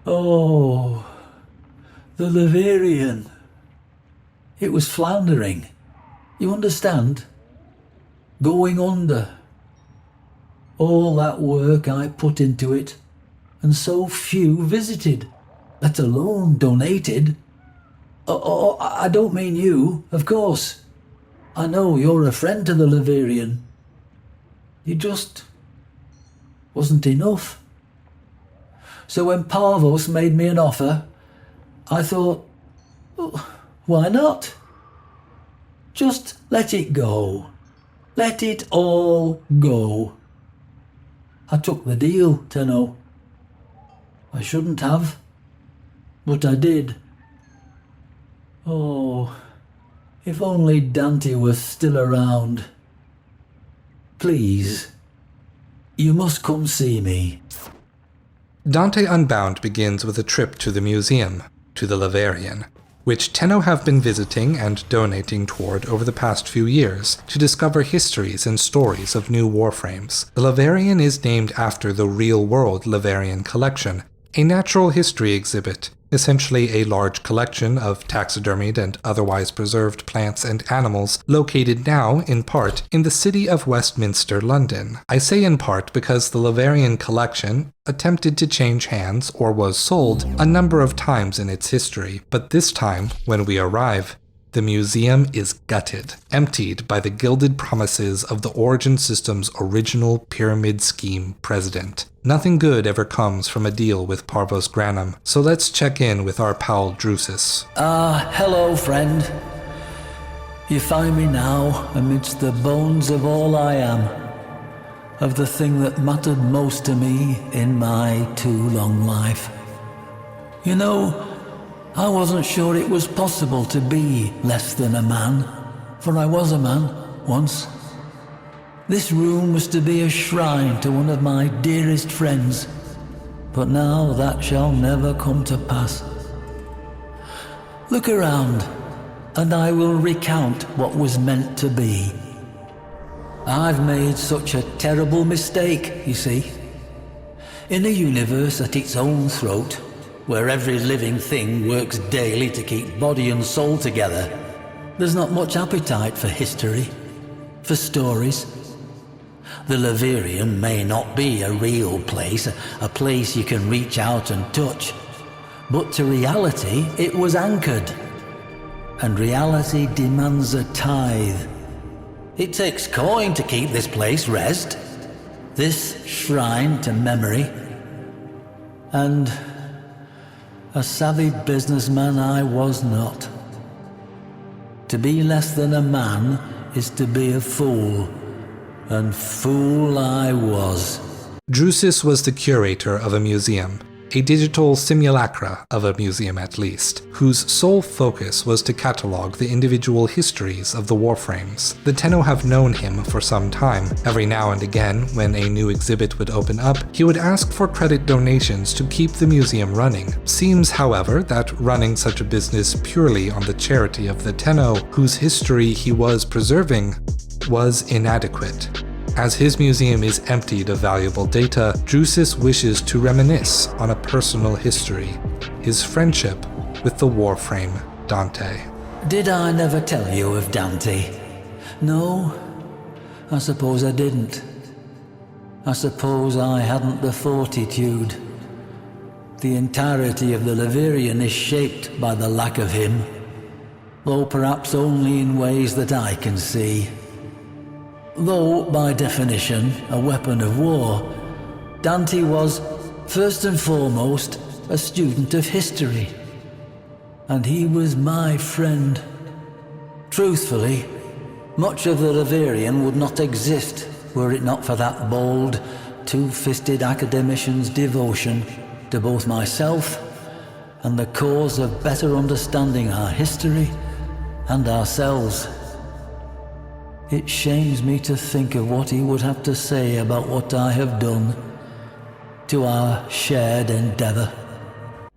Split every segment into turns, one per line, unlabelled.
Oh, the Leverian. It was floundering. You understand? Going under. All that work I put into it, and so few visited, let alone donated. Oh, I don't mean you, of course. I know you're a friend to the Leverian. You just wasn't enough. So when Parvos made me an offer, I thought, oh, why not? Just let it go. Let it all go. I took the deal, Tenno. I shouldn't have, but I did. Oh, if only Dante was still around. Please, you must come see me.
Dante Unbound begins with a trip to the museum, to the Leverian, which Tenno have been visiting and donating toward over the past few years to discover histories and stories of new warframes. The Leverian is named after the real-world Leverian collection, a natural history exhibit, essentially a large collection of taxidermied and otherwise preserved plants and animals located now, in part, in the city of Westminster, London. I say in part because the Leverian collection attempted to change hands or was sold a number of times in its history, but this time, when we arrive, the museum is gutted, emptied by the gilded promises of the Origin System's original pyramid scheme president. Nothing good ever comes from a deal with Parvos Granum, so let's check in with our pal Drusus.
Hello, friend. You find me now amidst the bones of all I am, of the thing that mattered most to me in my too long life. You know, I wasn't sure it was possible to be less than a man, for I was a man once. This room was to be a shrine to one of my dearest friends, but now that shall never come to pass. Look around, and I will recount what was meant to be. I've made such a terrible mistake, you see. In a universe at its own throat, where every living thing works daily to keep body and soul together, there's not much appetite for history, for stories. The Leverian may not be a real place, a place you can reach out and touch, but to reality it was anchored. And reality demands a tithe. It takes coin to keep this place rest, this shrine to memory. And a savvy businessman I was not. To be less than a man is to be a fool, and fool I was.
Drusus was the curator of a museum, a digital simulacra of a museum at least, whose sole focus was to catalog the individual histories of the warframes. The Tenno have known him for some time. Every now and again, when a new exhibit would open up, he would ask for credit donations to keep the museum running. Seems, however, that running such a business purely on the charity of the Tenno, whose history he was preserving, was inadequate. As his museum is emptied of valuable data, Drusus wishes to reminisce on a personal history, his friendship with the warframe Dante.
Did I never tell you of Dante? No, I suppose I didn't. I suppose I hadn't the fortitude. The entirety of the Leverian is shaped by the lack of him, though perhaps only in ways that I can see. Though, by definition, a weapon of war, Dante was, first and foremost, a student of history. And he was my friend. Truthfully, much of the Leverian would not exist were it not for that bold, two-fisted academician's devotion to both myself and the cause of better understanding our history and ourselves. It shames me to think of what he would have to say about what I have done to our shared endeavor.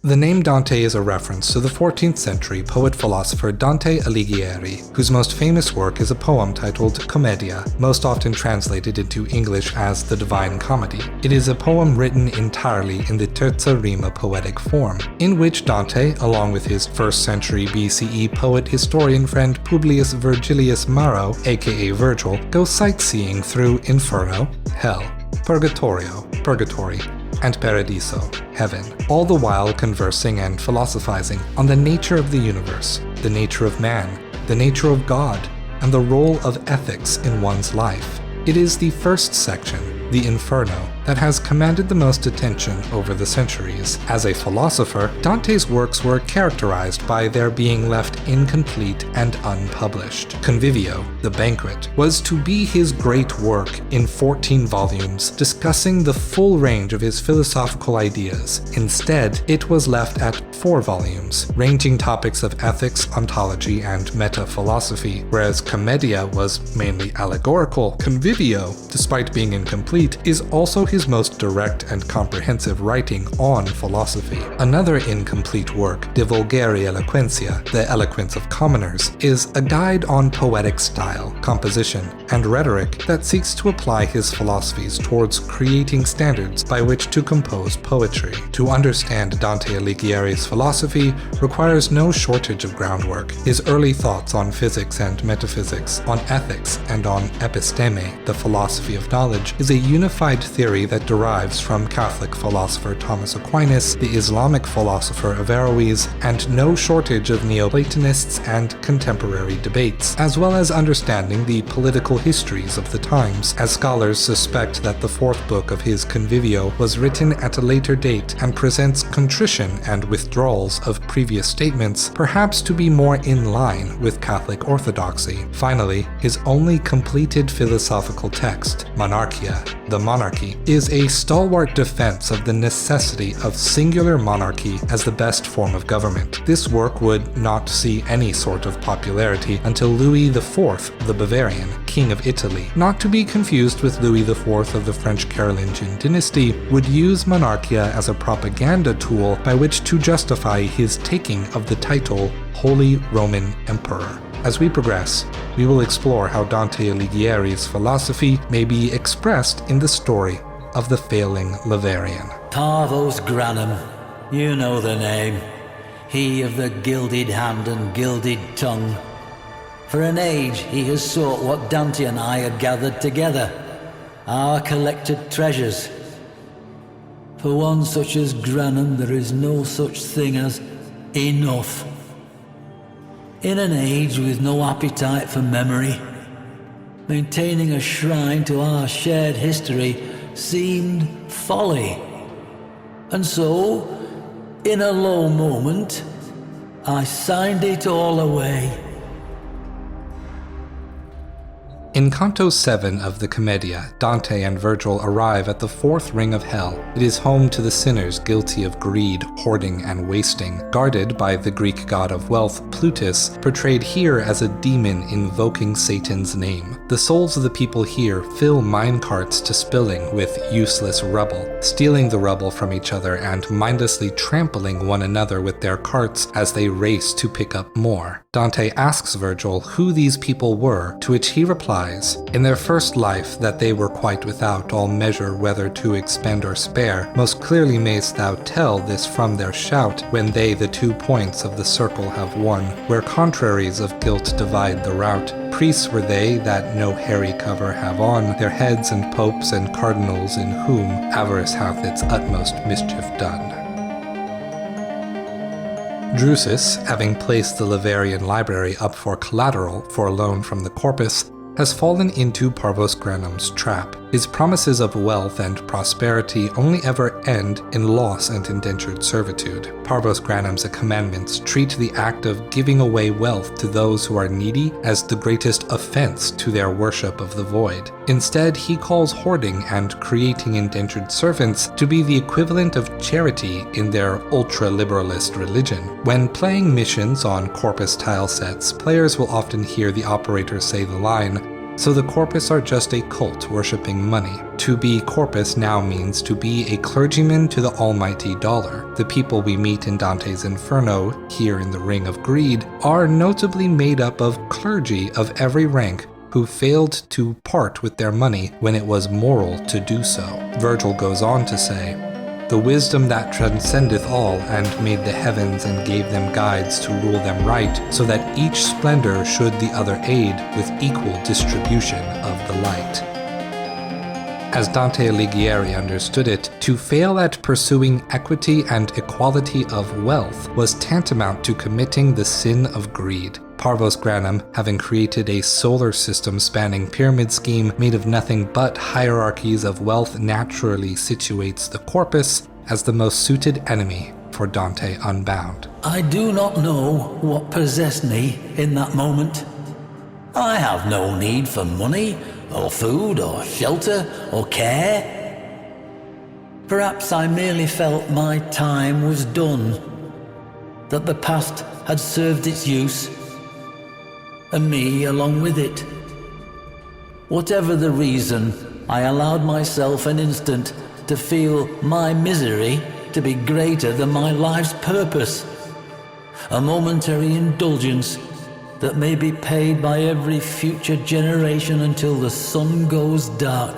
The name Dante is a reference to the 14th century poet-philosopher Dante Alighieri, whose most famous work is a poem titled Commedia, most often translated into English as The Divine Comedy. It is a poem written entirely in the terza rima poetic form, in which Dante, along with his 1st century BCE poet-historian friend Publius Virgilius Maro, aka Virgil, go sightseeing through Inferno, Hell, Purgatorio, Purgatory, and Paradiso, heaven, all the while conversing and philosophizing on the nature of the universe, the nature of man, the nature of God, and the role of ethics in one's life. It is the first section, the Inferno, that has commanded the most attention over the centuries. As a philosopher, Dante's works were characterized by their being left incomplete and unpublished. Convivio, the banquet, was to be his great work in 14 volumes, discussing the full range of his philosophical ideas. Instead, it was left at 4 volumes, ranging topics of ethics, ontology, and meta-philosophy, whereas Commedia was mainly allegorical. Convivio, despite being incomplete, is also his most direct and comprehensive writing on philosophy. Another incomplete work, De Vulgari Eloquentia, The Eloquence of Commoners, is a guide on poetic style, composition, and rhetoric that seeks to apply his philosophies towards creating standards by which to compose poetry. To understand Dante Alighieri's philosophy requires no shortage of groundwork. His early thoughts on physics and metaphysics, on ethics, and on episteme, the philosophy of knowledge, is a unified theory that derives from Catholic philosopher Thomas Aquinas, the Islamic philosopher Averroes, and no shortage of Neoplatonists and contemporary debates, as well as understanding the political histories of the times, as scholars suspect that the 4th book of his Convivio was written at a later date and presents contrition and withdrawals of previous statements, perhaps to be more in line with Catholic orthodoxy. Finally, his only completed philosophical text, Monarchia, the Monarchy, is a stalwart defense of the necessity of singular monarchy as the best form of government. This work would not see any sort of popularity until Louis IV, the Bavarian, King of Italy, not to be confused with Louis IV of the French Carolingian dynasty, would use Monarchia as a propaganda tool by which to justify his taking of the title Holy Roman Emperor. As we progress, we will explore how Dante Alighieri's philosophy may be expressed in the story of the failing Laverian.
Parvos Granum, you know the name. He of the gilded hand and gilded tongue. For an age he has sought what Dante and I had gathered together, our collected treasures. For one such as Granum there is no such thing as enough. In an age with no appetite for memory, maintaining a shrine to our shared history seemed folly. And so, in a low moment, I signed it all away.
In Canto 7 of the Commedia, Dante and Virgil arrive at the 4th ring of hell. It is home to the sinners guilty of greed, hoarding, and wasting, guarded by the Greek god of wealth, Plutus, portrayed here as a demon invoking Satan's name. The souls of the people here fill mine carts to spilling with useless rubble, stealing the rubble from each other and mindlessly trampling one another with their carts as they race to pick up more. Dante asks Virgil who these people were, to which he replies, in their first life that they were quite without all measure whether to expend or spare. Most clearly mayst thou tell this from their shout, when they the 2 points of the circle have won, where contraries of guilt divide the rout. Priests were they that no hairy cover have on their heads, and popes and cardinals in whom avarice hath its utmost mischief done. Drusus, having placed the Laverian library up for collateral for a loan from the corpus, has fallen into Parvos Granum's trap. His promises of wealth and prosperity only ever end in loss and indentured servitude. Parvos Granum's commandments treat the act of giving away wealth to those who are needy as the greatest offense to their worship of the void. Instead, he calls hoarding and creating indentured servants to be the equivalent of charity in their ultra-liberalist religion. When playing missions on corpus tile sets, players will often hear the operator say the line, So the corpus are just a cult worshipping money. To be corpus now means to be a clergyman to the almighty dollar. The people we meet in Dante's Inferno, here in the Ring of Greed, are notably made up of clergy of every rank who failed to part with their money when it was moral to do so. Virgil goes on to say, "The wisdom that transcendeth all, and made the heavens and gave them guides to rule them right, so that each splendor should the other aid with equal distribution of the light." As Dante Alighieri understood it, to fail at pursuing equity and equality of wealth was tantamount to committing the sin of greed. Parvos Granum, having created a solar system spanning pyramid scheme made of nothing but hierarchies of wealth, naturally situates the corpus as the most suited enemy for Dante Unbound.
I do not know what possessed me in that moment. I have no need for money, or food, or shelter, or care. Perhaps I merely felt my time was done, that the past had served its use, and me along with it. Whatever the reason, I allowed myself an instant to feel my misery to be greater than my life's purpose. A momentary indulgence that may be paid by every future generation until the sun goes dark.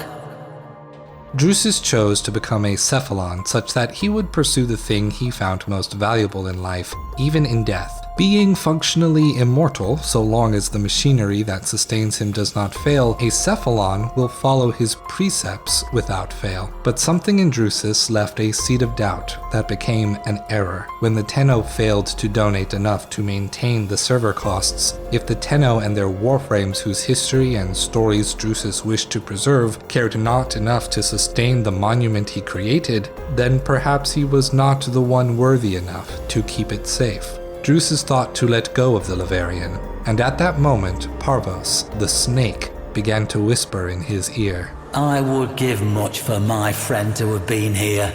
Drusus chose to become a cephalon such that he would pursue the thing he found most valuable in life, even in death. Being functionally immortal, so long as the machinery that sustains him does not fail, a cephalon will follow his precepts without fail. But something in Drusus left a seed of doubt that became an error. When the Tenno failed to donate enough to maintain the server costs, if the Tenno and their warframes whose history and stories Drusus wished to preserve cared not enough to sustain the monument he created, then perhaps he was not the one worthy enough to keep it safe. Drusus thought to let go of the Laverian, and at that moment, Parvos, the snake, began to whisper in his ear.
I would give much for my friend to have been here.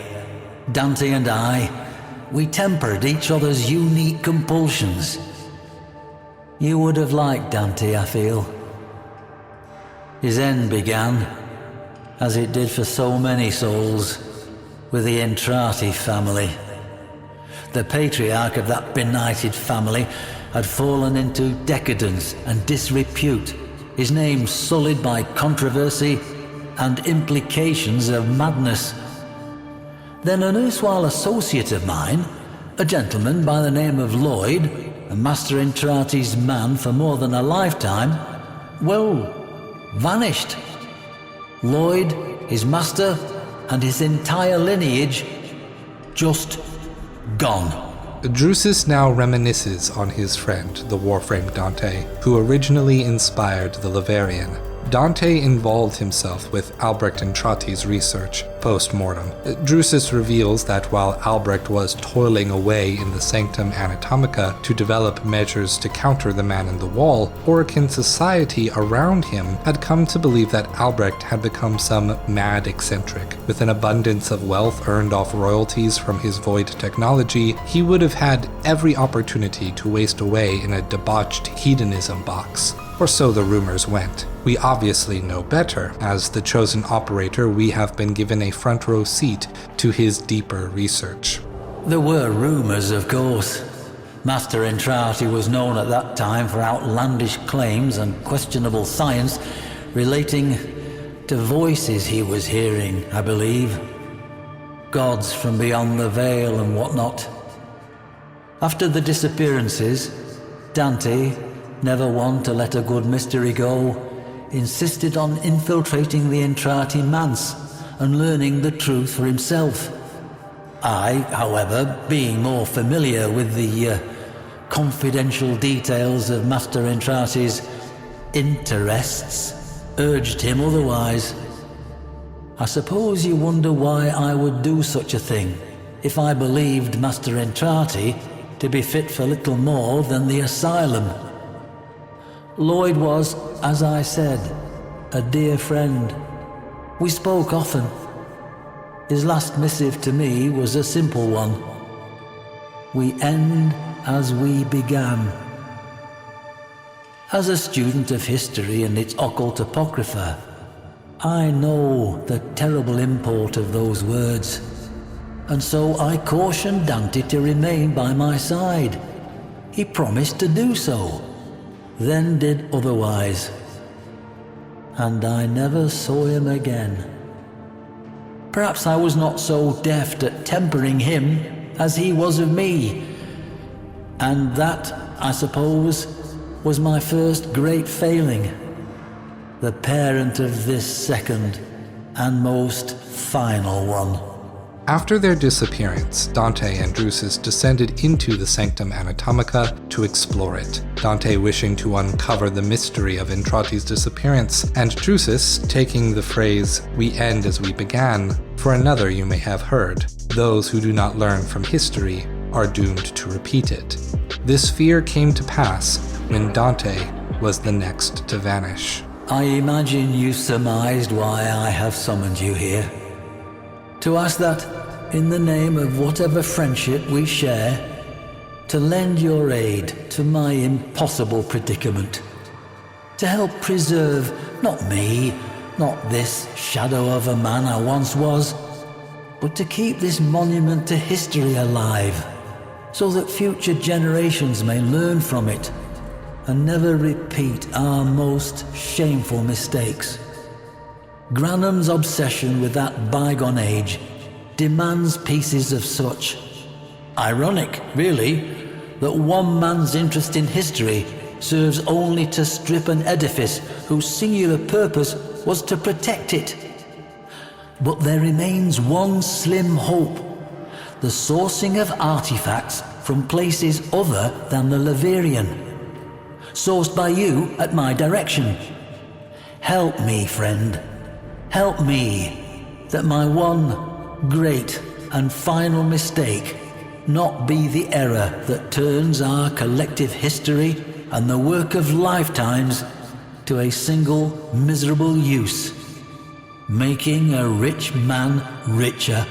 Dante and I, we tempered each other's unique compulsions. You would have liked Dante, I feel. His end began, as it did for so many souls, with the Entrati family. The patriarch of that benighted family had fallen into decadence and disrepute, his name sullied by controversy and implications of madness. Then an erstwhile associate of mine, a gentleman by the name of Lloyd, a Master Entrati's man for more than a lifetime, well, vanished. Lloyd, his master, and his entire lineage just gone.
Drusus now reminisces on his friend, the Warframe Dante, who originally inspired the Laverian. Dante involved himself with Albrecht Entrati's research post-mortem. Drusus reveals that while Albrecht was toiling away in the Sanctum Anatomica to develop measures to counter the man in the wall, Orican society around him had come to believe that Albrecht had become some mad eccentric. With an abundance of wealth earned off royalties from his void technology, he would have had every opportunity to waste away in a debauched hedonism box. Or so the rumors went. We obviously know better. As the chosen operator, we have been given a front row seat to his deeper research.
There were rumors, of course. Master Entrati was known at that time for outlandish claims and questionable science relating to voices he was hearing, I believe. Gods from beyond the veil and whatnot. After the disappearances, Dante, never one to let a good mystery go, insisted on infiltrating the Entrati manse and learning the truth for himself. I, however, being more familiar with the confidential details of Master Entrati's interests, urged him otherwise. I suppose you wonder why I would do such a thing if I believed Master Entrati to be fit for little more than the asylum. Lloyd was, as I said, a dear friend. We spoke often. His last missive to me was a simple one. We end as we began. As a student of history and its occult apocrypha, I know the terrible import of those words, and so I cautioned Dante to remain by my side. He promised to do so, then did otherwise, and I never saw him again. Perhaps I was not so deft at tempering him as he was of me, and that, I suppose, was my first great failing, the parent of this second and most final one.
After their disappearance, Dante and Drusus descended into the Sanctum Anatomica to explore it, Dante wishing to uncover the mystery of Entrati's disappearance, and Drusus taking the phrase, "We end as we began," for another you may have heard, "Those who do not learn from history are doomed to repeat it." This fear came to pass when Dante was the next to vanish.
I imagine you surmised why I have summoned you here. To ask that, in the name of whatever friendship we share, to lend your aid to my impossible predicament. To help preserve, not me, not this shadow of a man I once was, but to keep this monument to history alive, so that future generations may learn from it and never repeat our most shameful mistakes. Granum's obsession with that bygone age demands pieces of such. Ironic, really, that one man's interest in history serves only to strip an edifice whose singular purpose was to protect it. But there remains one slim hope: the sourcing of artifacts from places other than the Laverian, sourced by you at my direction. Help me, friend. Help me, that my one great and final mistake not be the error that turns our collective history and the work of lifetimes to a single miserable use, making a rich man richer.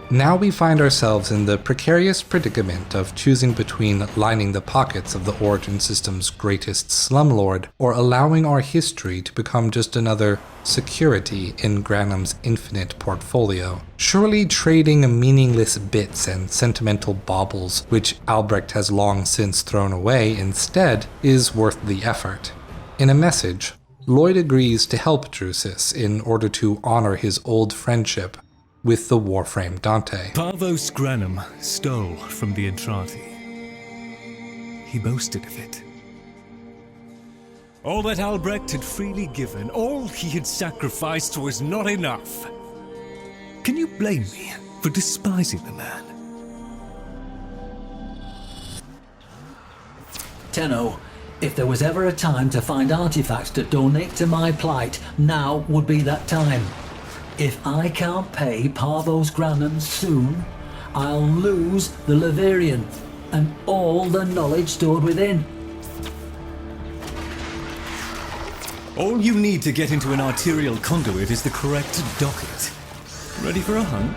Now we find ourselves in the precarious predicament of choosing between lining the pockets of the Origin System's greatest slumlord or allowing our history to become just another security in Granum's infinite portfolio. Surely trading meaningless bits and sentimental baubles, which Albrecht has long since thrown away, instead is worth the effort. In a message, Lloyd agrees to help Drusus in order to honor his old friendship with the Warframe Dante.
Parvos Granum stole from the Entrati. He boasted of it. All that Albrecht had freely given, all he had sacrificed was not enough. Can you blame me for despising the man?
Tenno, if there was ever a time to find artifacts to donate to my plight, now would be that time. If I can't pay Parvos Granum soon, I'll lose the Laverian and all the knowledge stored within.
All you need to get into an arterial conduit is the correct docket. Ready for a hunt?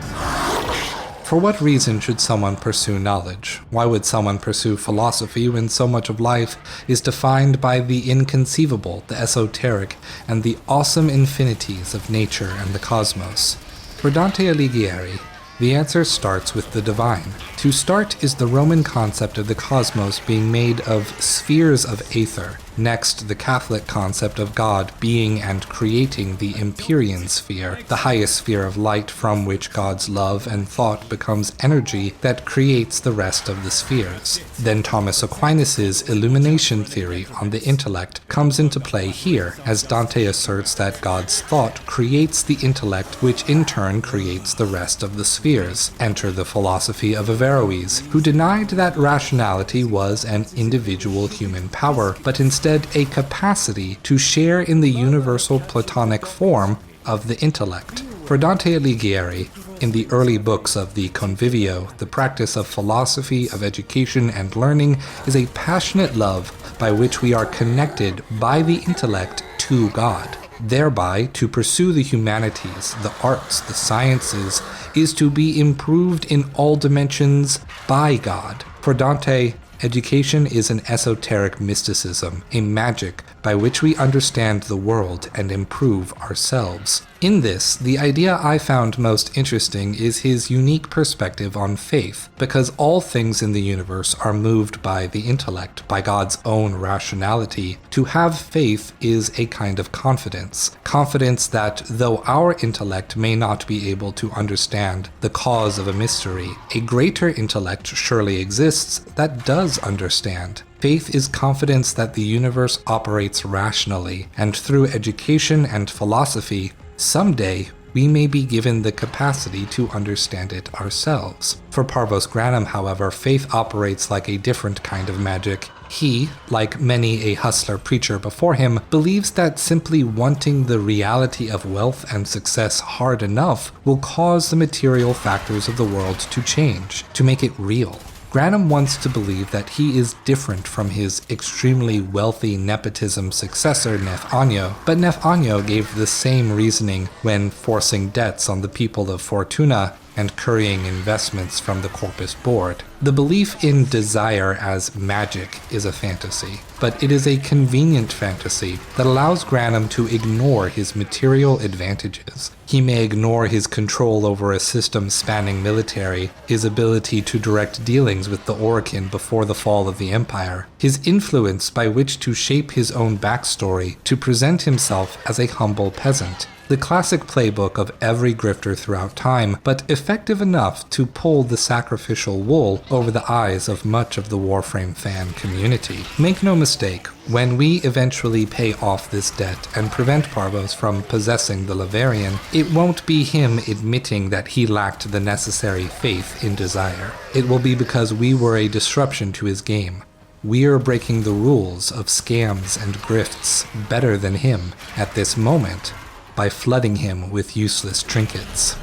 For what reason should someone pursue knowledge? Why would someone pursue philosophy when so much of life is defined by the inconceivable, the esoteric, and the awesome infinities of nature and the cosmos? For Dante Alighieri, the answer starts with the divine. To start is the Roman concept of the cosmos being made of spheres of aether. Next, the Catholic concept of God being and creating the Empyrean sphere, the highest sphere of light from which God's love and thought becomes energy that creates the rest of the spheres. Then Thomas Aquinas' illumination theory on the intellect comes into play here, as Dante asserts that God's thought creates the intellect, which in turn creates the rest of the spheres. Enter the philosophy of Averroes, who denied that rationality was an individual human power, but instead a capacity to share in the universal Platonic form of the intellect. For Dante Alighieri, in the early books of the Convivio, the practice of philosophy, of education and learning is a passionate love by which we are connected by the intellect to God. Thereby, to pursue the humanities, the arts, the sciences, is to be improved in all dimensions by God. For Dante, Education is an esoteric mysticism, a magic by which we understand the world and improve ourselves. In this, the idea I found most interesting is his unique perspective on faith, because all things in the universe are moved by the intellect, by God's own rationality. To have faith is a kind of confidence. Confidence that, though our intellect may not be able to understand the cause of a mystery, a greater intellect surely exists that does understand. Faith is confidence that the universe operates rationally, and through education and philosophy, someday we may be given the capacity to understand it ourselves. For Parvos Granum, however, faith operates like a different kind of magic. He, like many a hustler preacher before him, believes that simply wanting the reality of wealth and success hard enough will cause the material factors of the world to change, to make it real. Granum wants to believe that he is different from his extremely wealthy nepotism successor Nephanio, but Nephanio gave the same reasoning when forcing debts on the people of Fortuna and currying investments from the corpus board. The belief in desire as magic is a fantasy, but it is a convenient fantasy that allows Granum to ignore his material advantages. He may ignore his control over a system spanning military, his ability to direct dealings with the Orokin before the fall of the Empire, his influence by which to shape his own backstory to present himself as a humble peasant. The classic playbook of every grifter throughout time, but effective enough to pull the sacrificial wool over the eyes of much of the Warframe fan community. Make no mistake, when we eventually pay off this debt and prevent Parvos from possessing the Laverian, it won't be him admitting that he lacked the necessary faith in desire. It will be because we were a disruption to his game. We're breaking the rules of scams and grifts better than him at this moment, by flooding him with useless trinkets.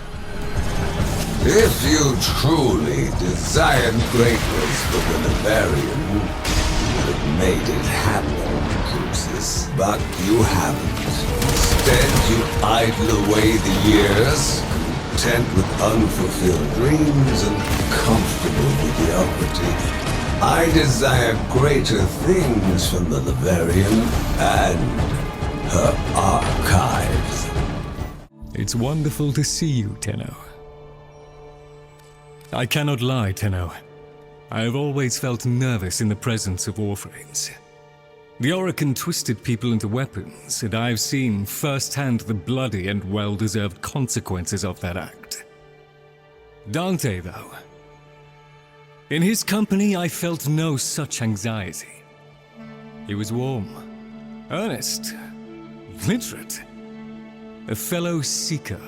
If you truly desired greatness for the Laverian, you would have made it happen, Crucis. But you haven't. Instead, you idle away the years, content with unfulfilled dreams and comfortable mediocrity. I desire greater things from the Laverian and her archives.
It's wonderful to see you, Tenno. I cannot lie, Tenno. I have always felt nervous in the presence of Warframes. The Orokin twisted people into weapons, and I've seen firsthand the bloody and well-deserved consequences of that act. Dante, though. In his company, I felt no such anxiety. He was warm, earnest, literate, a fellow seeker.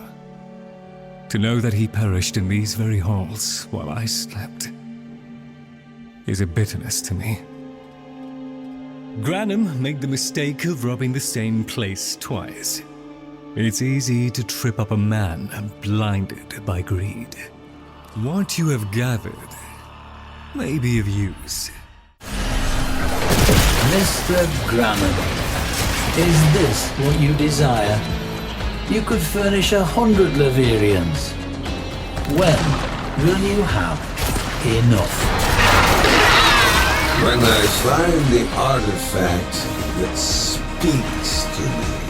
To know that he perished in these very halls while I slept is a bitterness to me. Granum made the mistake of robbing the same place twice. It's easy to trip up a man blinded by greed. What you have gathered may be of use.
Mr. Granum, is this what you desire? You could furnish 100 Laverians. When will you have enough?
When I find the artifact that speaks to me.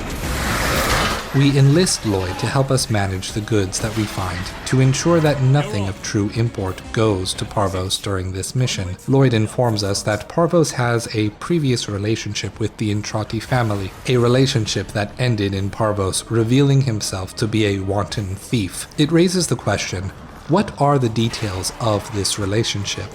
We enlist Lloyd to help us manage the goods that we find, to ensure that nothing of true import goes to Parvos during this mission. Lloyd informs us that Parvos has a previous relationship with the Entrati family, a relationship that ended in Parvos revealing himself to be a wanton thief. It raises the question, what are the details of this relationship?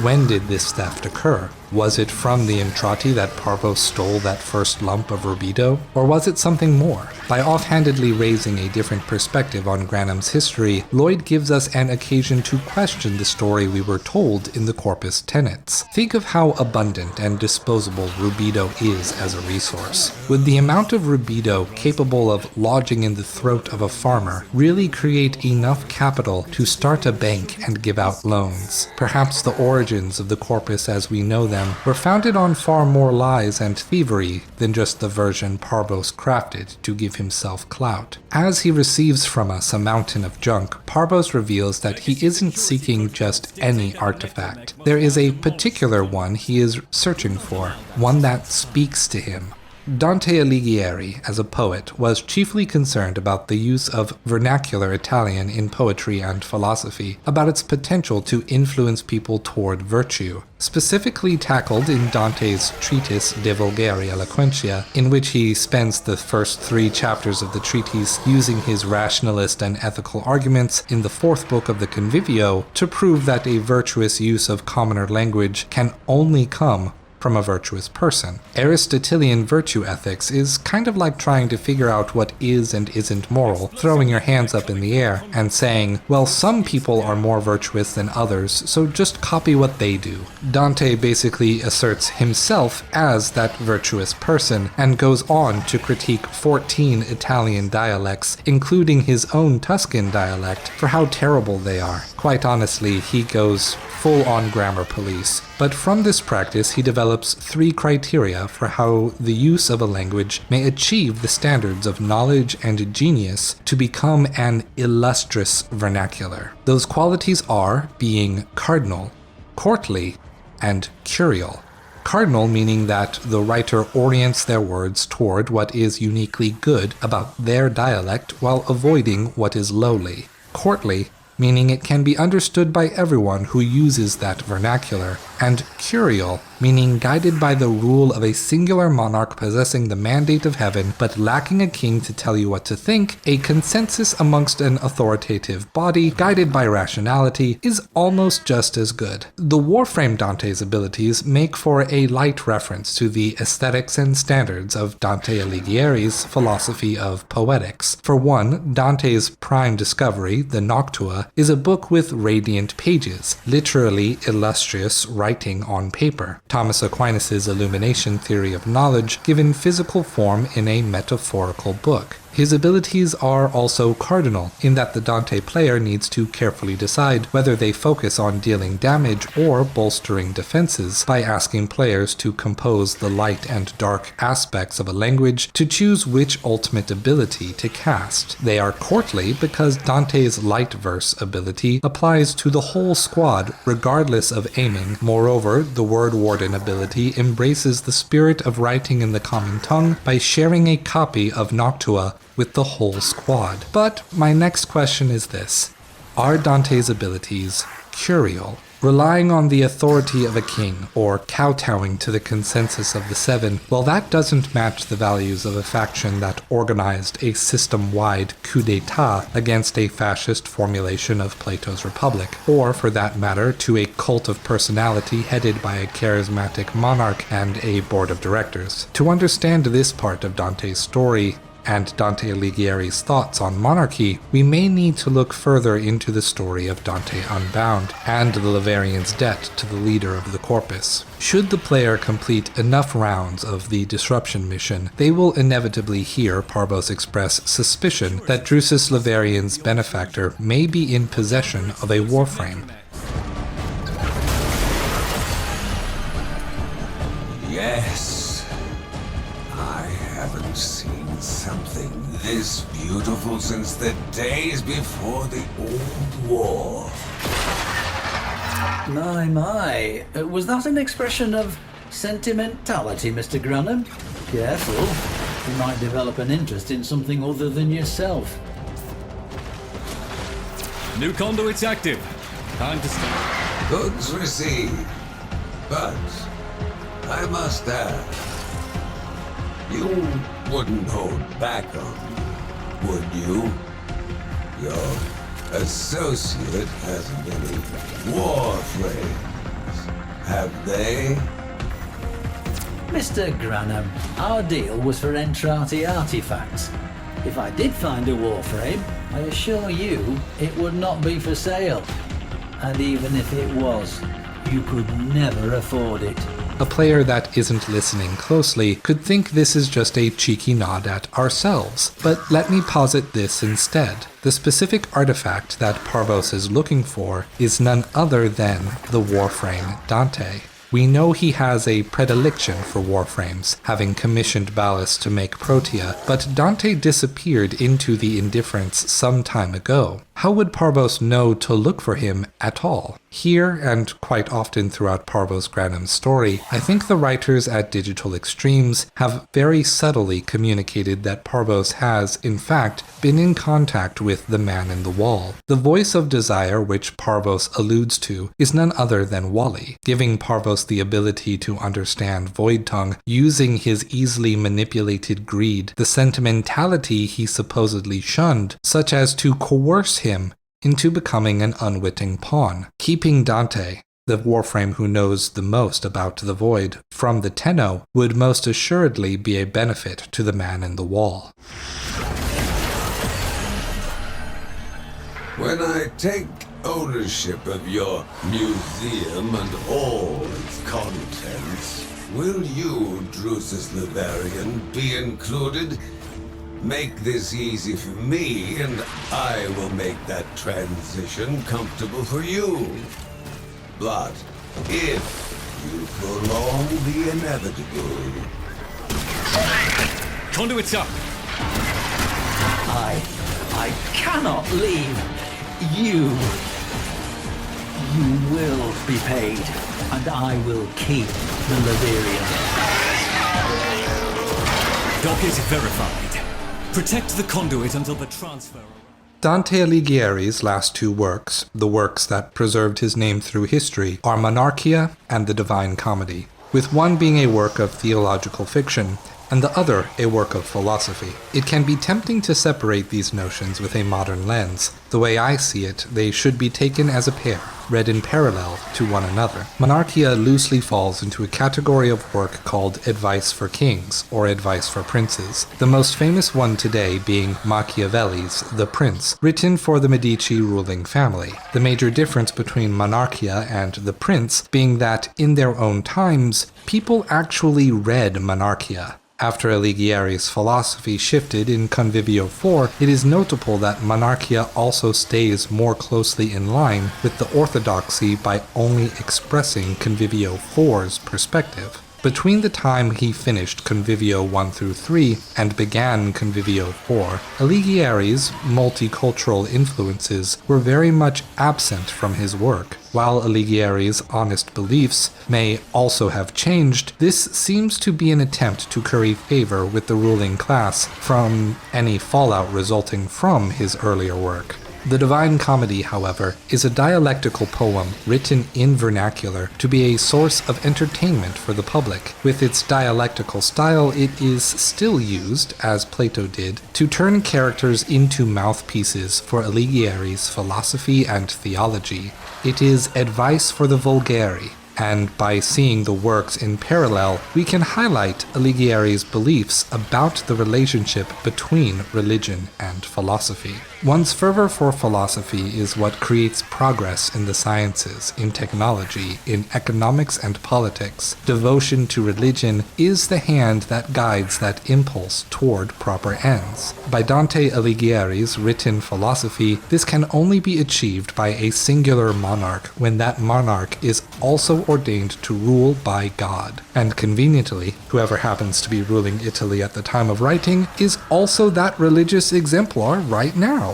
When did this theft occur? Was it from the Entrati that Parvos stole that first lump of rubido? Or was it something more? By offhandedly raising a different perspective on Granum's history, Lloyd gives us an occasion to question the story we were told in the corpus tenets. Think of how abundant and disposable rubido is as a resource. Would the amount of rubido capable of lodging in the throat of a farmer really create enough capital to start a bank and give out loans? Perhaps the origins of the corpus as we know them Durham were founded on far more lies and thievery than just the version Parvos crafted to give himself clout. As he receives from us a mountain of junk, Parvos reveals that he isn't seeking just any artifact. There is a particular one he is searching for, one that speaks to him. Dante Alighieri, as a poet, was chiefly concerned about the use of vernacular Italian in poetry and philosophy, about its potential to influence people toward virtue, specifically tackled in Dante's treatise De Vulgari Eloquentia, in which he spends the first 3 chapters of the treatise using his rationalist and ethical arguments in the 4th book of the Convivio to prove that a virtuous use of commoner language can only come from a virtuous person. Aristotelian virtue ethics is kind of like trying to figure out what is and isn't moral, throwing your hands up in the air and saying, well, some people are more virtuous than others, so just copy what they do. Dante basically asserts himself as that virtuous person and goes on to critique 14 Italian dialects, including his own Tuscan dialect, for how terrible they are. Quite honestly, he goes full-on grammar police. But from this practice, he develops 3 criteria for how the use of a language may achieve the standards of knowledge and genius to become an illustrious vernacular. Those qualities are being cardinal, courtly, and curial. Cardinal meaning that the writer orients their words toward what is uniquely good about their dialect while avoiding what is lowly. Courtly meaning it can be understood by everyone who uses that vernacular, and curial, meaning guided by the rule of a singular monarch possessing the mandate of heaven but lacking a king to tell you what to think, a consensus amongst an authoritative body guided by rationality is almost just as good. The Warframe Dante's abilities make for a light reference to the aesthetics and standards of Dante Alighieri's philosophy of poetics. For one, Dante's prime discovery, the Noctua, is a book with radiant pages, literally illustrious writing on paper. Thomas Aquinas' illumination theory of knowledge given physical form in a metaphorical book. His abilities are also cardinal, in that the Dante player needs to carefully decide whether they focus on dealing damage or bolstering defenses by asking players to compose the light and dark aspects of a language to choose which ultimate ability to cast. They are courtly because Dante's light verse ability applies to the whole squad regardless of aiming. Moreover, the Word Warden ability embraces the spirit of writing in the common tongue by sharing a copy of Noctua with the whole squad. But my next question is this: are Dante's abilities curial? Relying on the authority of a king, or kowtowing to the consensus of the 7, well, that doesn't match the values of a faction that organized a system-wide coup d'etat against a fascist formulation of Plato's Republic, or, for that matter, to a cult of personality headed by a charismatic monarch and a board of directors. To understand this part of Dante's story, and Dante Alighieri's thoughts on monarchy, we may need to look further into the story of Dante Unbound and the Laverian's debt to the leader of the corpus. Should the player complete enough rounds of the disruption mission, they will inevitably hear Parvos express suspicion that Drusus Laverian's benefactor may be in possession of a warframe.
Yes, I haven't seen something this beautiful since the days before the old war.
My, was that an expression of sentimentality, Mr. Granham? Careful, you might develop an interest in something other than yourself.
New conduit's active. Time to start.
Goods received. But I must ask, you wouldn't hold back on me, would you? Your associate hasn't any warframes, have they?
Mr. Granham, our deal was for Entrati artifacts. If I did find a warframe, I assure you it would not be for sale. And even if it was, you could never afford it.
A player that isn't listening closely could think this is just a cheeky nod at ourselves, but let me posit this instead. The specific artifact that Parvos is looking for is none other than the Warframe Dante. We know he has a predilection for warframes, having commissioned Ballas to make Protea, but Dante disappeared into the indifference some time ago. How would Parvos know to look for him at all? Here, and quite often throughout Parvos Granum's story, I think the writers at Digital Extremes have very subtly communicated that Parvos has, in fact, been in contact with the man in the wall. The voice of desire which Parvos alludes to is none other than Wally, giving Parvos the ability to understand Void Tongue using his easily manipulated greed, the sentimentality he supposedly shunned, such as to coerce him into becoming an unwitting pawn, keeping Dante, the Warframe who knows the most about the Void, from the Tenno would most assuredly be a benefit to the man in the wall.
When I take ownership of your museum and all its contents, will you, Drusus Levarian, be included? Make this easy for me, and I will make that transition comfortable for you. But if you prolong the inevitable...
Conduits up!
I cannot leave. You will be paid, and I will keep the Levarian.
Docket verified. Protect the conduit until the transfer...
Dante Alighieri's last two works, the works that preserved his name through history, are Monarchia and the Divine Comedy, with one being a work of theological fiction, and the other a work of philosophy. It can be tempting to separate these notions with a modern lens. The way I see it, they should be taken as a pair, read in parallel to one another. Monarchia loosely falls into a category of work called Advice for Kings, or Advice for Princes, the most famous one today being Machiavelli's The Prince, written for the Medici ruling family. The major difference between Monarchia and The Prince being that, in their own times, people actually read Monarchia. After Alighieri's philosophy shifted in Convivio 4, it is notable that Monarchia also stays more closely in line with the orthodoxy by only expressing Convivio 4's perspective. Between the time he finished Convivio 1 through 3 and began Convivio 4, Alighieri's multicultural influences were very much absent from his work. While Alighieri's honest beliefs may also have changed, this seems to be an attempt to curry favor with the ruling class from any fallout resulting from his earlier work. The Divine Comedy, however, is a dialectical poem written in vernacular to be a source of entertainment for the public. With its dialectical style, it is still used, as Plato did, to turn characters into mouthpieces for Alighieri's philosophy and theology. It is advice for the vulgari, and by seeing the works in parallel, we can highlight Alighieri's beliefs about the relationship between religion and philosophy. One's fervor for philosophy is what creates progress in the sciences, in technology, in economics and politics. Devotion to religion is the hand that guides that impulse toward proper ends. By Dante Alighieri's written philosophy, this can only be achieved by a singular monarch when that monarch is also ordained to rule by God. And conveniently, whoever happens to be ruling Italy at the time of writing is also that religious exemplar right now.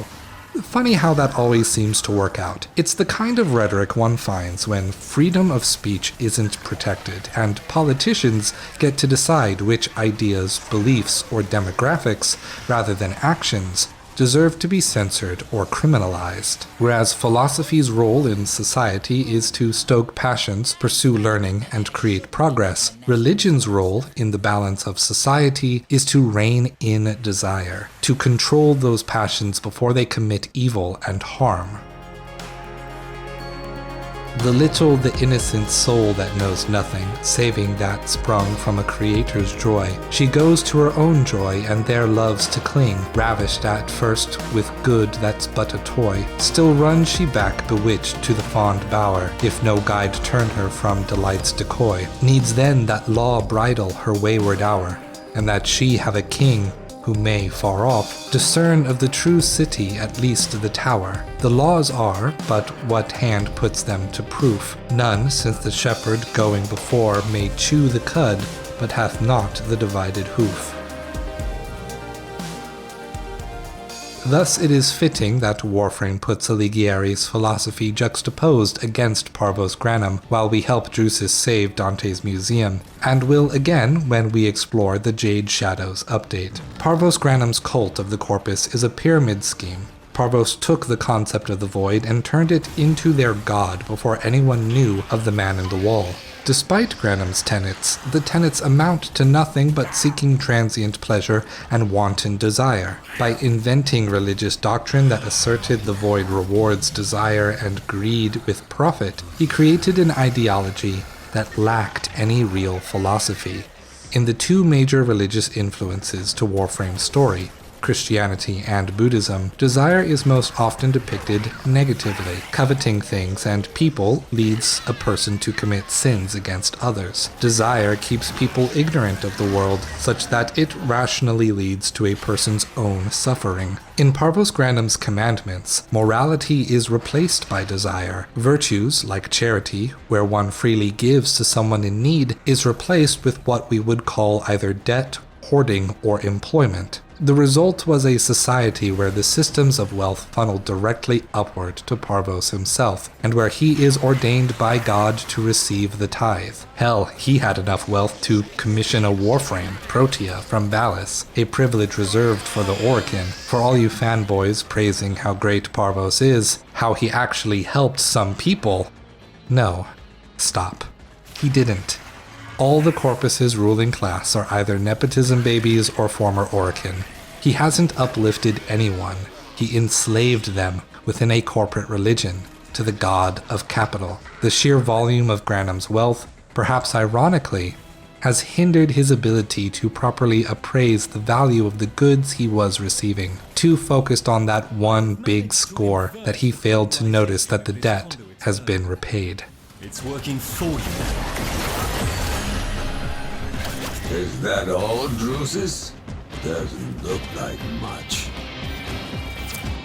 Funny how that always seems to work out. It's the kind of rhetoric one finds when freedom of speech isn't protected, and politicians get to decide which ideas, beliefs, or demographics, rather than actions, deserve to be censored or criminalized. Whereas philosophy's role in society is to stoke passions, pursue learning, and create progress, religion's role in the balance of society is to rein in desire, to control those passions before they commit evil and harm. The little, the innocent soul that knows nothing, saving that sprung from a creator's joy, she goes to her own joy and there loves to cling, ravished at first with good that's but a toy. Still runs she back bewitched to the fond bower, if no guide turn her from delight's decoy. Needs then that law bridle her wayward hour, and that she have a king who may, far off, discern of the true city, at least the tower. The laws are, but what hand puts them to proof? None, since the shepherd going before may chew the cud, but hath not the divided hoof. Thus it is fitting that Warframe puts Alighieri's philosophy juxtaposed against Parvos Granum while we help Drusus save Dante's museum, and will again when we explore the Jade Shadows update. Parvos Granum's cult of the corpus is a pyramid scheme. Parvos took the concept of the void and turned it into their god before anyone knew of the man in the wall. Despite Granum's tenets, the tenets amount to nothing but seeking transient pleasure and wanton desire. By inventing religious doctrine that asserted the void rewards desire and greed with profit, he created an ideology that lacked any real philosophy. In the two major religious influences to Warframe's story, Christianity and Buddhism, desire is most often depicted negatively. Coveting things and people leads a person to commit sins against others. Desire keeps people ignorant of the world, such that it rationally leads to a person's own suffering. In Parvos Granum's commandments, morality is replaced by desire. Virtues, like charity, where one freely gives to someone in need, is replaced with what we would call either debt, hoarding, or employment. The result was a society where the systems of wealth funneled directly upward to Parvos himself, and where he is ordained by God to receive the tithe. Hell, he had enough wealth to commission a Warframe, Protea, from Balis, a privilege reserved for the Orokin. For all you fanboys praising how great Parvos is, how he actually helped some people. No. Stop. He didn't. All the Corpus's ruling class are either nepotism babies or former Orokin. He hasn't uplifted anyone. He enslaved them within a corporate religion to the god of capital. The sheer volume of Granum's wealth, perhaps ironically, has hindered his ability to properly appraise the value of the goods he was receiving. Too focused on that one big score that he failed to notice that the debt has been repaid.
It's working for you.
Is that all, Drusus? Doesn't look like much.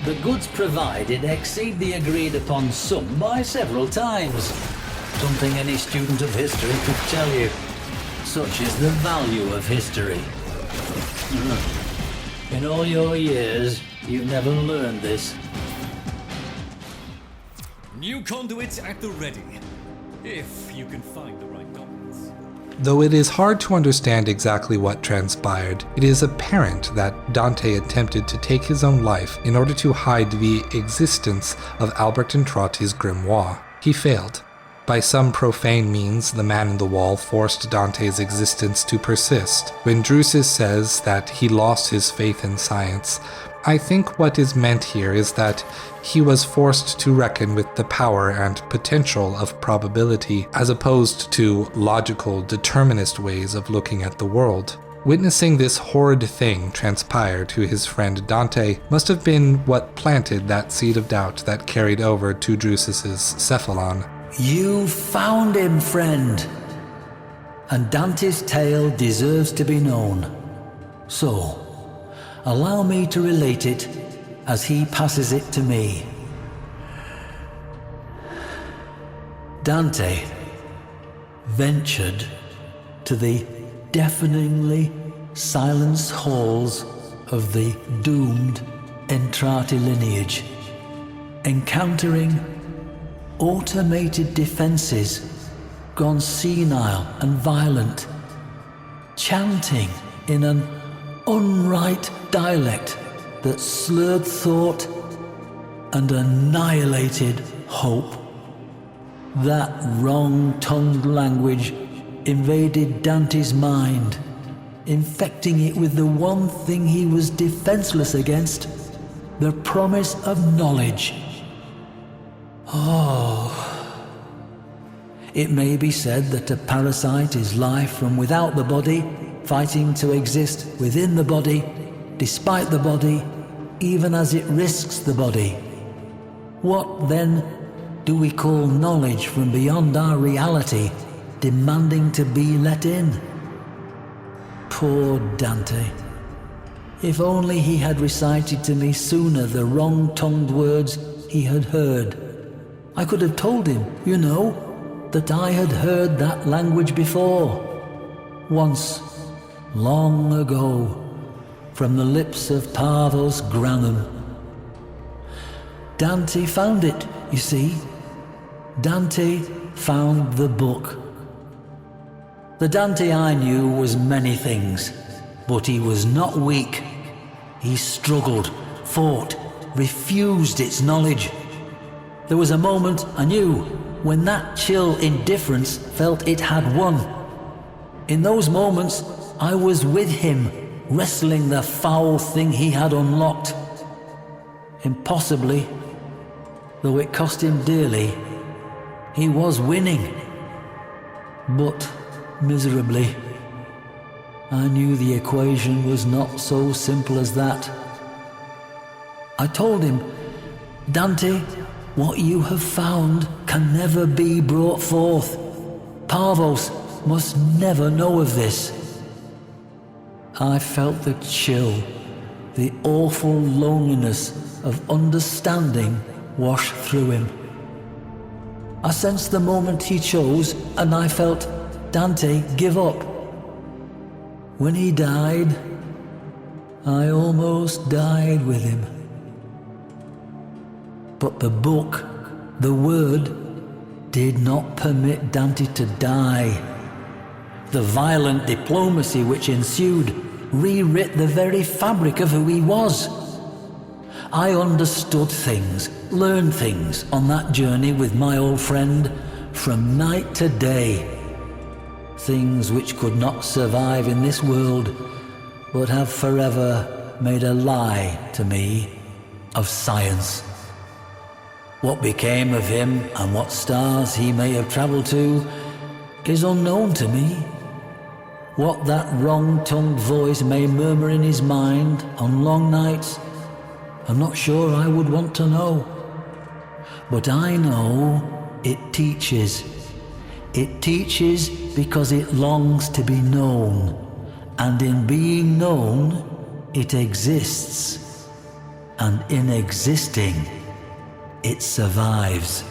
The goods provided exceed the agreed upon sum by several times. Something any student of history could tell you. Such is the value of history. In all your years, you've never learned this.
New conduits at the ready, if you can find the right documents.
Though it is hard to understand exactly what transpired, it is apparent that Dante attempted to take his own life in order to hide the existence of Albert Entrati's grimoire. He failed. By some profane means, the man in the wall forced Dante's existence to persist. When Drusus says that he lost his faith in science, I think what is meant here is that he was forced to reckon with the power and potential of probability, as opposed to logical, determinist ways of looking at the world. Witnessing this horrid thing transpire to his friend Dante must have been what planted that seed of doubt that carried over to Drusus's Cephalon.
You found him, friend. And Dante's tale deserves to be known. So, allow me to relate it as he passes it to me. Dante ventured to the deafeningly silenced halls of the doomed Entrati lineage, encountering automated defenses gone senile and violent, chanting in an unright dialect that slurred thought and annihilated hope. That wrong-tongued language invaded Dante's mind, infecting it with the one thing he was defenseless against, the promise of knowledge. It may be said that a parasite is life from without the body, fighting to exist within the body, despite the body, even as it risks the body. What, then, do we call knowledge from beyond our reality, demanding to be let in? Poor Dante. If only he had recited to me sooner the wrong-tongued words he had heard. I could have told him, you know, that I had heard that language before. Once, long ago, from the lips of Parvos Granum. Dante found it, you see. Dante found the book. The Dante I knew was many things, but he was not weak. He struggled, fought, refused its knowledge. There was a moment, I knew, when that chill indifference felt it had won. In those moments, I was with him, wrestling the foul thing he had unlocked. Impossibly, though it cost him dearly, he was winning. But miserably. I knew the equation was not so simple as that. I told him, Dante, what you have found can never be brought forth. Parvos must never know of this. I felt the chill, the awful loneliness of understanding wash through him. I sensed the moment he chose, and I felt Dante give up. When he died, I almost died with him. But the book, the word, did not permit Dante to die. The violent diplomacy which ensued rewrit the very fabric of who he was. I understood things, learned things on that journey with my old friend from night to day. Things which could not survive in this world, but have forever made a lie to me of science. What became of him and what stars he may have traveled to is unknown to me. What that wrong-tongued voice may murmur in his mind on long nights, I'm not sure I would want to know. But I know it teaches. It teaches because it longs to be known, and in being known, it exists. And in existing, it survives.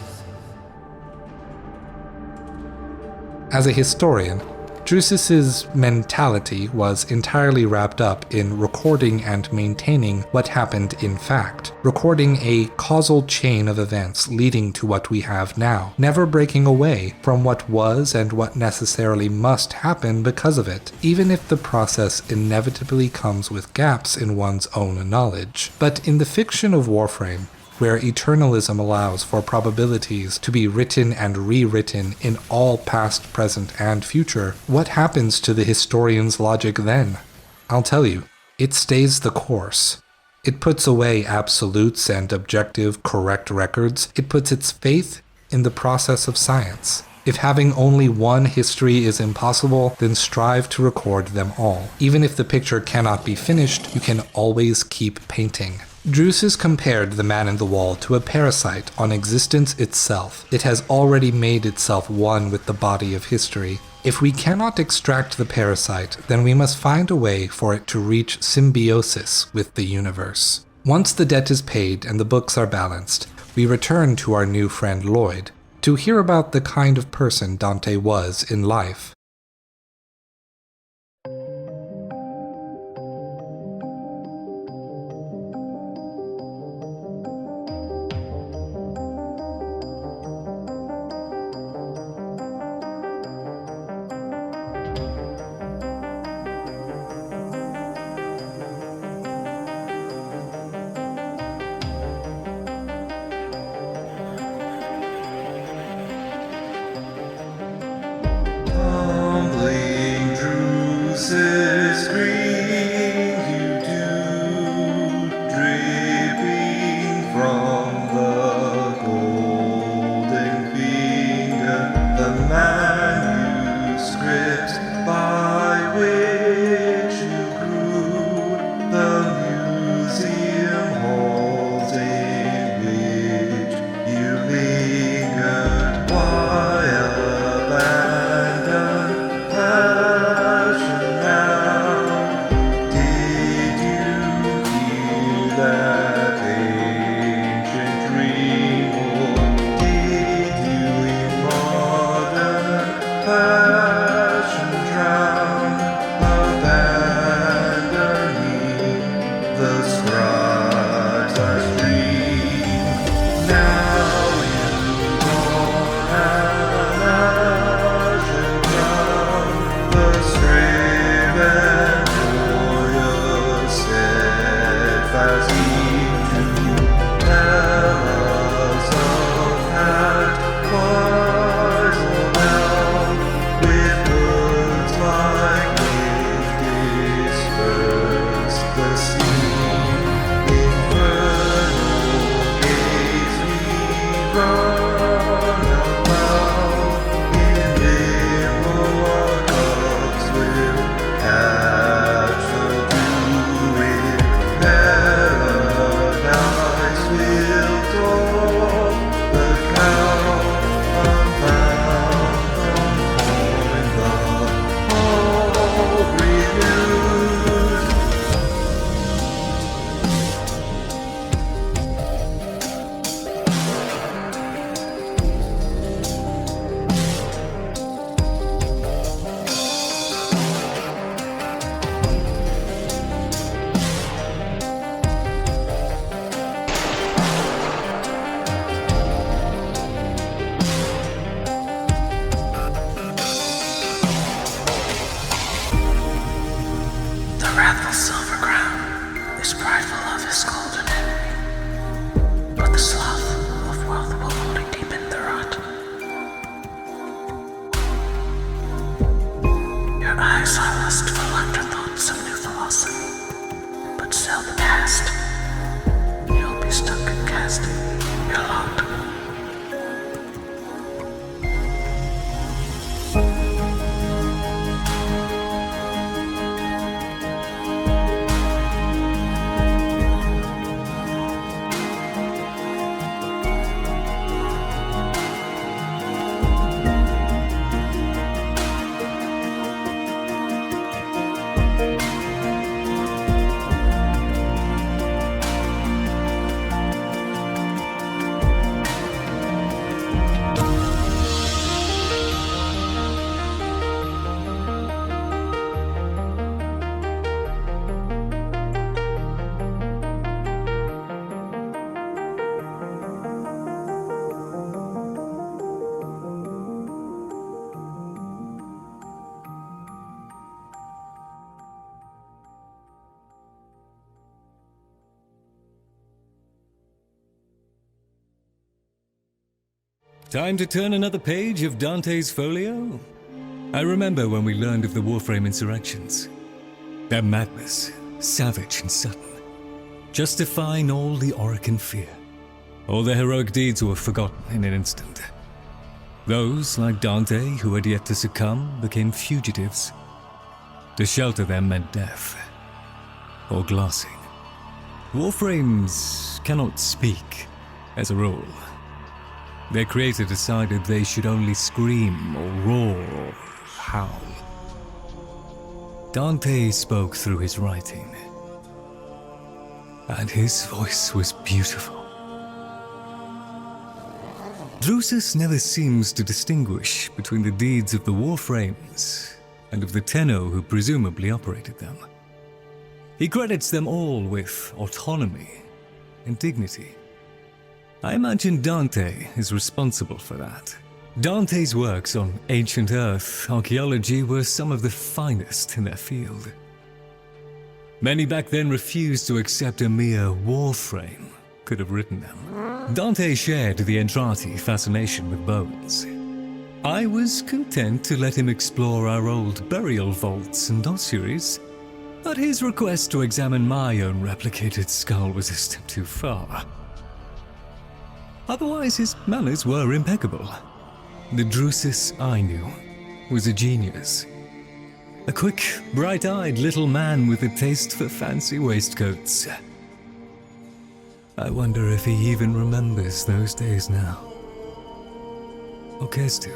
As a historian, Drusus's mentality was entirely wrapped up in recording and maintaining what happened in fact, recording a causal chain of events leading to what we have now, never breaking away from what was and what necessarily must happen because of it, even if the process inevitably comes with gaps in one's own knowledge. But in the fiction of Warframe, where eternalism allows for probabilities to be written and rewritten in all past, present, and future, what happens to the historian's logic then? I'll tell you, it stays the course. It puts away absolutes and objective, correct records. It puts its faith in the process of science. If having only one history is impossible, then strive to record them all. Even if the picture cannot be finished, you can always keep painting. Drusus compared the man in the wall to a parasite on existence itself. It has already made itself one with the body of history. If we cannot extract the parasite, then we must find a way for it to reach symbiosis with the universe. Once the debt is paid and the books are balanced, we return to our new friend Lloyd to hear about the kind of person Dante was in life.
Paradise are lustful afterthoughts of new philosophy, but sell the past. You'll be stuck in casting your lot.
Time to turn another page of Dante's folio? I remember when we learned of the Warframe insurrections. Their madness, savage and sudden, justifying all the Orokin fear. All their heroic deeds were forgotten in an instant. Those, like Dante, who had yet to succumb, became fugitives. To shelter them meant death, or glassing. Warframes cannot speak, as a rule. Their creator decided they should only scream or roar or howl. Dante spoke through his writing, and his voice was beautiful. Drusus never seems to distinguish between the deeds of the Warframes and of the Tenno who presumably operated them. He credits them all with autonomy and dignity. I imagine Dante is responsible for that. Dante's works on ancient Earth archaeology were some of the finest in their field. Many back then refused to accept a mere Warframe could have written them. Dante shared the Entrati fascination with bones. I was content to let him explore our old burial vaults and ossuaries, but his request to examine my own replicated skull was a step too far. Otherwise, his manners were impeccable. The Drusus I knew was a genius. A quick, bright-eyed little man with a taste for fancy waistcoats. I wonder if he even remembers those days now. Or cares to.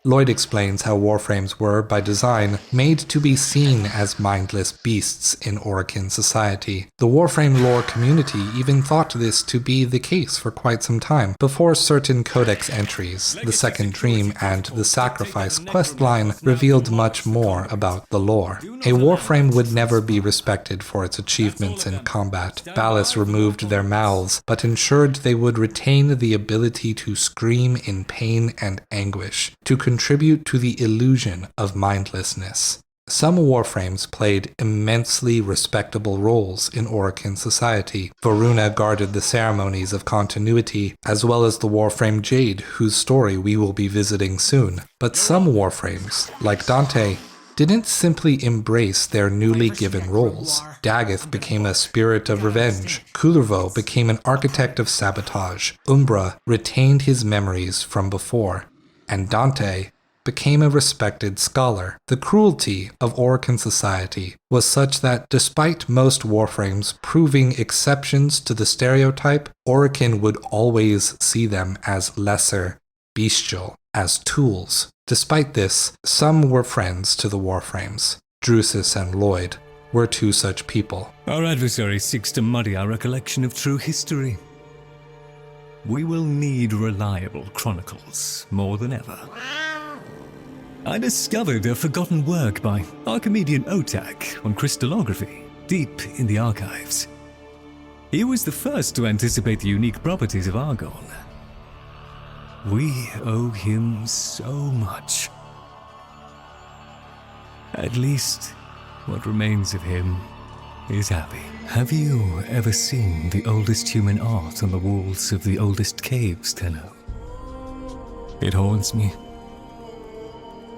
Lloyd explains how Warframes were, by design, made to be seen as mindless beasts in Orokin society. The Warframe lore community even thought this to be the case for quite some time, before certain codex entries, the Second Dream and the Sacrifice questline, revealed much more about the lore. A Warframe would never be respected for its achievements in combat. Ballas removed their mouths, but ensured they would retain the ability to scream in pain and anguish, to contribute to the illusion of mindlessness. Some Warframes played immensely respectable roles in Orokin society. Varuna guarded the ceremonies of continuity, as well as the Warframe Jade, whose story we will be visiting soon. But some Warframes, like Dante, didn't simply embrace their newly given roles. Daggith became a spirit of revenge. Kullervo became an architect of sabotage. Umbra retained his memories from before. And Dante became a respected scholar. The cruelty of Orokin society was such that despite most Warframes proving exceptions to the stereotype, Orokin would always see them as lesser, bestial, as tools. Despite this, some were friends to the Warframes. Drusus and Lloyd were two such people.
Our adversary seeks to muddy our recollection of true history. We will need reliable chronicles more than ever. I discovered a forgotten work by Archimedean Otak on crystallography, deep in the archives. He was the first to anticipate the unique properties of argon. We owe him so much. At least, what remains of him is happy. Have you ever seen the oldest human art on the walls of the oldest caves, Tenno? It haunts me.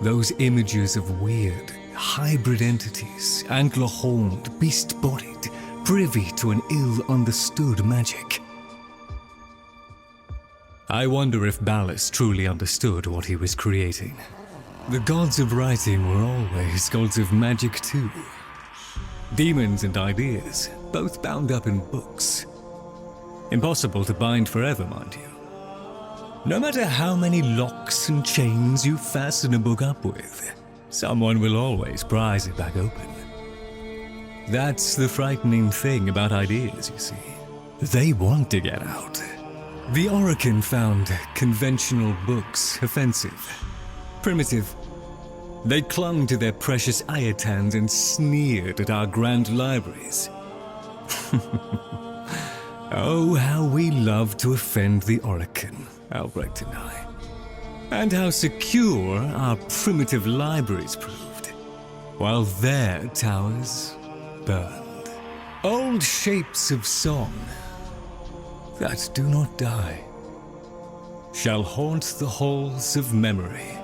Those images of weird, hybrid entities, antler-horned, beast-bodied, privy to an ill-understood magic. I wonder if Ballas truly understood what he was creating. The gods of writing were always gods of magic too. Demons and ideas, both bound up in books. Impossible to bind forever, mind you. No matter how many locks and chains you fasten a book up with, someone will always prise it back open. That's the frightening thing about ideas, you see. They want to get out. The Orokin found conventional books offensive, primitive. They clung to their precious ayatans and sneered at our grand libraries. Oh, how we love to offend the Orokin, Albrecht and I. And how secure our primitive libraries proved, while their towers burned. Old shapes of song that do not die shall haunt the halls of memory.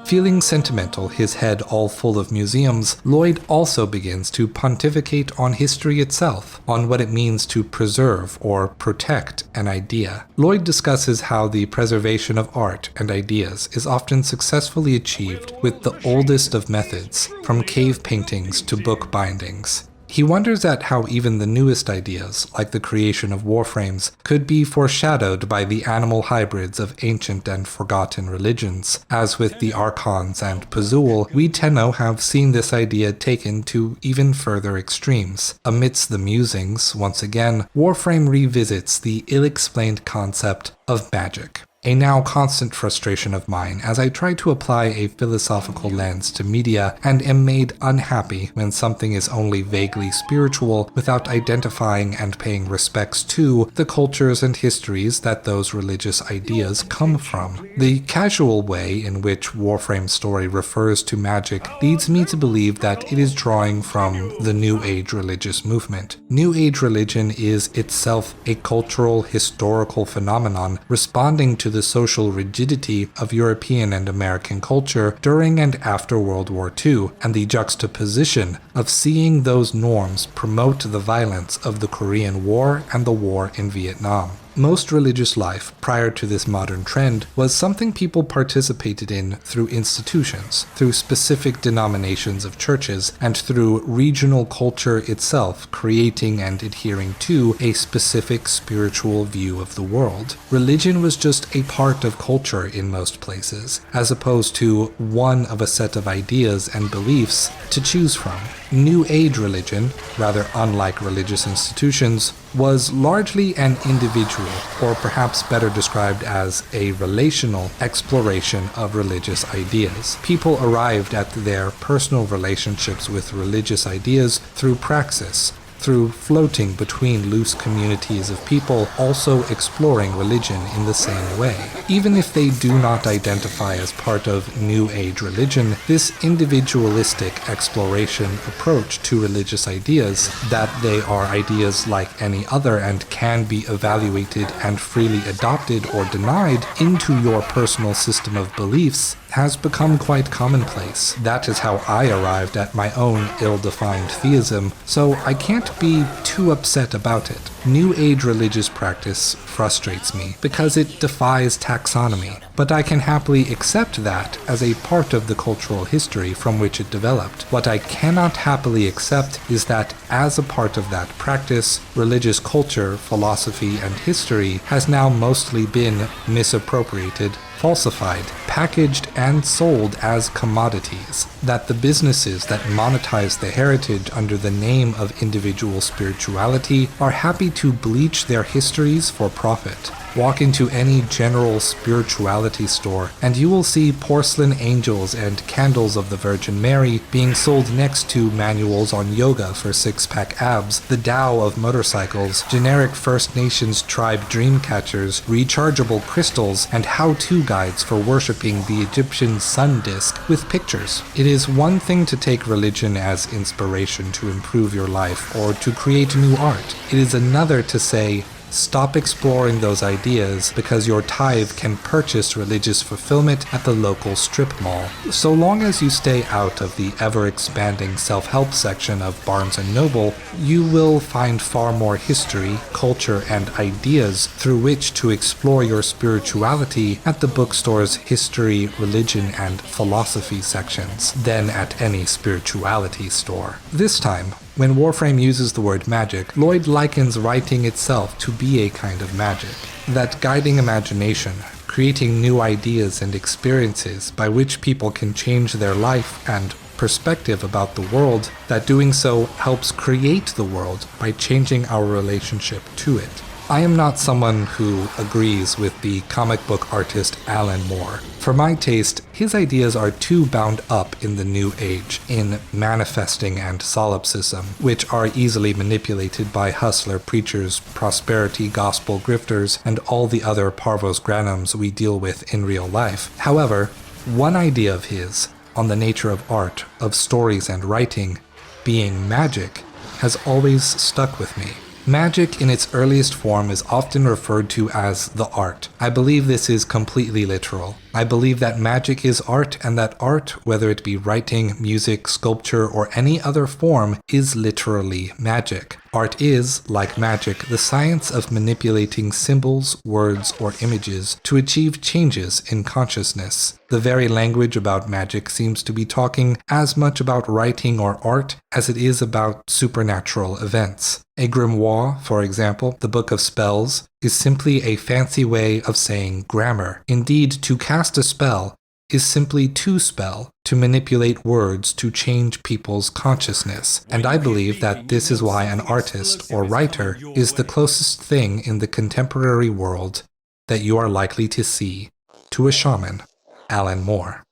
Feeling sentimental, his head all full of museums, Lloyd also begins to pontificate on history itself, on what it means to preserve or protect an idea. Lloyd discusses how the preservation of art and ideas is often successfully achieved with the oldest of methods, from cave paintings to book bindings. He wonders at how even the newest ideas, like the creation of warframes, could be foreshadowed by the animal hybrids of ancient and forgotten religions. As with the Archons and Pazul, we Tenno have seen this idea taken to even further extremes. Amidst the musings, once again, Warframe revisits the ill-explained concept of magic. A now constant frustration of mine as I try to apply a philosophical lens to media and am made unhappy when something is only vaguely spiritual without identifying and paying respects to the cultures and histories that those religious ideas come from. The casual way in which Warframe's story refers to magic leads me to believe that it is drawing from the New Age religious movement. New Age religion is itself a cultural, historical phenomenon responding to the social rigidity of European and American culture during and after World War II, and the juxtaposition of seeing those norms promote the violence of the Korean War and the war in Vietnam. Most religious life prior to this modern trend was something people participated in through institutions, through specific denominations of churches, and through regional culture itself creating and adhering to a specific spiritual view of the world. Religion was just a part of culture in most places, as opposed to one of a set of ideas and beliefs to choose from. New Age religion, rather unlike religious institutions, was largely an individual, or perhaps better described as a relational, exploration of religious ideas. People arrived at their personal relationships with religious ideas through praxis, through floating between loose communities of people also exploring religion in the same way. Even if they do not identify as part of New Age religion, this individualistic exploration approach to religious ideas, that they are ideas like any other and can be evaluated and freely adopted or denied into your personal system of beliefs, has become quite commonplace. That is how I arrived at my own ill-defined theism, so I can't be too upset about it. New Age religious practice frustrates me because it defies taxonomy, but I can happily accept that as a part of the cultural history from which it developed. What I cannot happily accept is that as a part of that practice, religious culture, philosophy, and history has now mostly been misappropriated, falsified, packaged, and sold as commodities, that the businesses that monetize the heritage under the name of individual spirituality are happy to bleach their histories for profit. Walk into any general spirituality store and you will see porcelain angels and candles of the Virgin Mary being sold next to manuals on yoga for six-pack abs, the Tao of motorcycles, generic First Nations tribe dream catchers, rechargeable crystals, and how-to guides for worshipping the Egyptian sun disk with pictures. It is one thing to take religion as inspiration to improve your life or to create new art. It is another to say, Stop exploring those ideas because your tithe can purchase religious fulfillment at the local strip mall. So long as you stay out of the ever-expanding self-help section of Barnes & Noble, you will find far more history, culture, and ideas through which to explore your spirituality at the bookstore's history, religion, and philosophy sections than at any spirituality store. This time, when Warframe uses the word magic, Lloyd likens writing itself to be a kind of magic. That guiding imagination, creating new ideas and experiences by which people can change their life and perspective about the world, that doing so helps create the world by changing our relationship to it. I am not someone who agrees with the comic book artist Alan Moore. For my taste, his ideas are too bound up in the new age, in manifesting and solipsism, which are easily manipulated by hustler preachers, prosperity gospel grifters, and all the other Parvos granums we deal with in real life. However, one idea of his, on the nature of art, of stories and writing, being magic, has always stuck with me. Magic in its earliest form is often referred to as the art. I believe this is completely literal. I believe that magic is art, and that art, whether it be writing, music, sculpture, or any other form, is literally magic. Art is, like magic, the science of manipulating symbols, words, or images to achieve changes in consciousness. The very language about magic seems to be talking as much about writing or art as it is about supernatural events. A grimoire, for example, the book of spells, is simply a fancy way of saying grammar. Indeed, to cast a spell is simply to spell, to manipulate words to change people's consciousness. And I believe that this is why an artist or writer is the closest thing in the contemporary world that you are likely to see to a shaman, Alan Moore.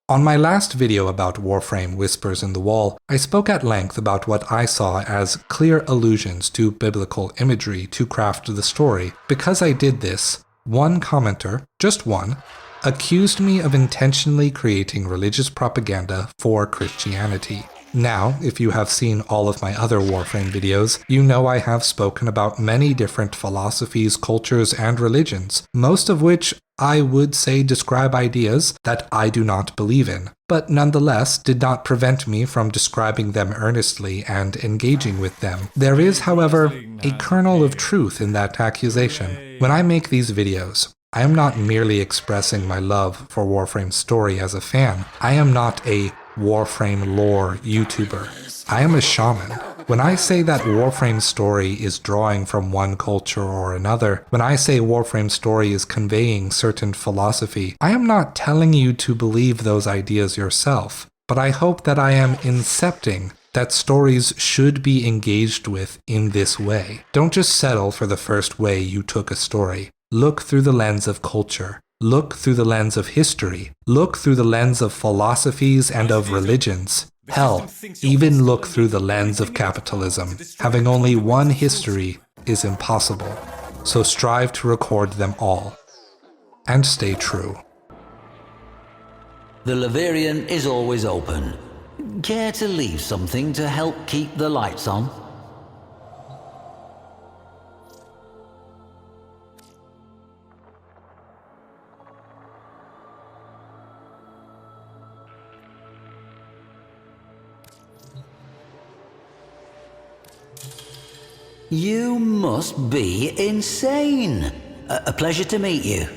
On my last video about Warframe Whispers in the Wall, I spoke at length about what I saw as clear allusions to biblical imagery to craft the story. Because I did this, one commenter, just one, accused me of intentionally creating religious propaganda for Christianity. Now, if you have seen all of my other Warframe videos, you know I have spoken about many different philosophies, cultures, and religions, most of which I would say describe ideas that I do not believe in, but nonetheless did not prevent me from describing them earnestly and engaging with them. There is, however, a kernel of truth in that accusation. When I make these videos, I am not merely expressing my love for Warframe's story as a fan. I am not a Warframe lore YouTuber. I am a shaman. When I say that Warframe's story is drawing from one culture or another, when I say Warframe's story is conveying certain philosophy, I am not telling you to believe those ideas yourself, but I hope that I am incepting that stories should be engaged with in this way. Don't just settle for the first way you took a story. Look through the lens of culture. Look through the lens of history. Look through the lens of philosophies and of religions. Hell, even look through the lens of capitalism. Having only one history is impossible, so strive to record them all. And stay true.
The Laverian is always open. Care to leave something to help keep the lights on? You must be insane. A pleasure to meet you.